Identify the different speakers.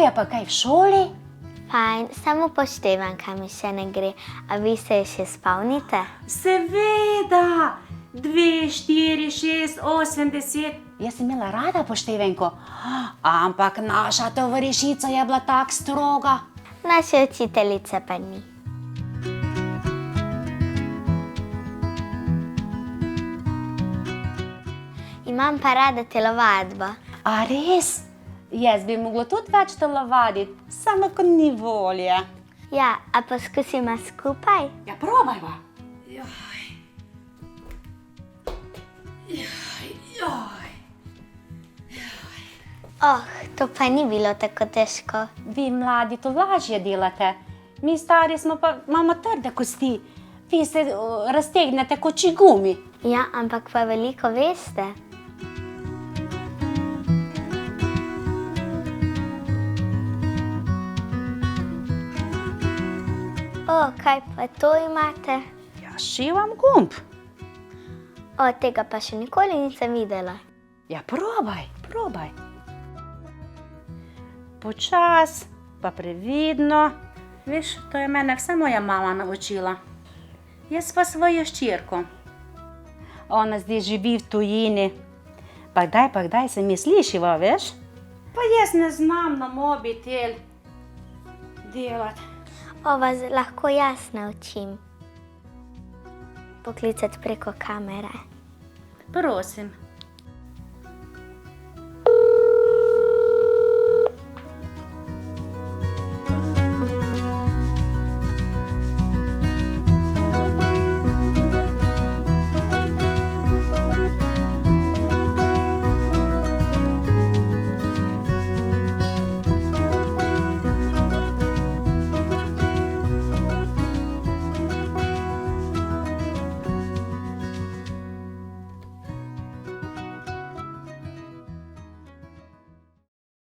Speaker 1: Kako je pa kaj v šoli?
Speaker 2: Fajn, samo poštevanka mi še ne gre. A vi se še spomnite?
Speaker 1: Seveda! 2, 4, 6, 8, 10. Jaz sem imela rada poštevenko, ampak naša tovarišica je bila tak stroga.
Speaker 2: Naše učiteljice pa ni. Imam pa rada telovadbo.
Speaker 1: A res? Jaz bi mogla tudi več telovaditi, samo ko ni volje.
Speaker 2: Ja, a poskusimo skupaj?
Speaker 1: Ja, probajva.
Speaker 2: To pa ni bilo tako težko.
Speaker 1: Vi mladi to lažje delate. Mi stari smo pa, imamo trde kosti. Vi se raztegnete kot čigumi.
Speaker 2: Ja, ampak pa veliko veste. Kaj pa to imate?
Speaker 1: Ja, šivam gumb.
Speaker 2: Tega pa še nikoli nisem videla.
Speaker 1: Ja, probaj. Počas, pa previdno. Veš, to je mene vse moja mama naučila. Jaz pa svojo ščirko. Ona zdaj živi v tujini. Pa kdaj se mi slišiva, veš? Pa jaz ne znam na mobitel delati.
Speaker 2: Vas lahko jaz naučim poklicati preko kamere.
Speaker 1: Prosim.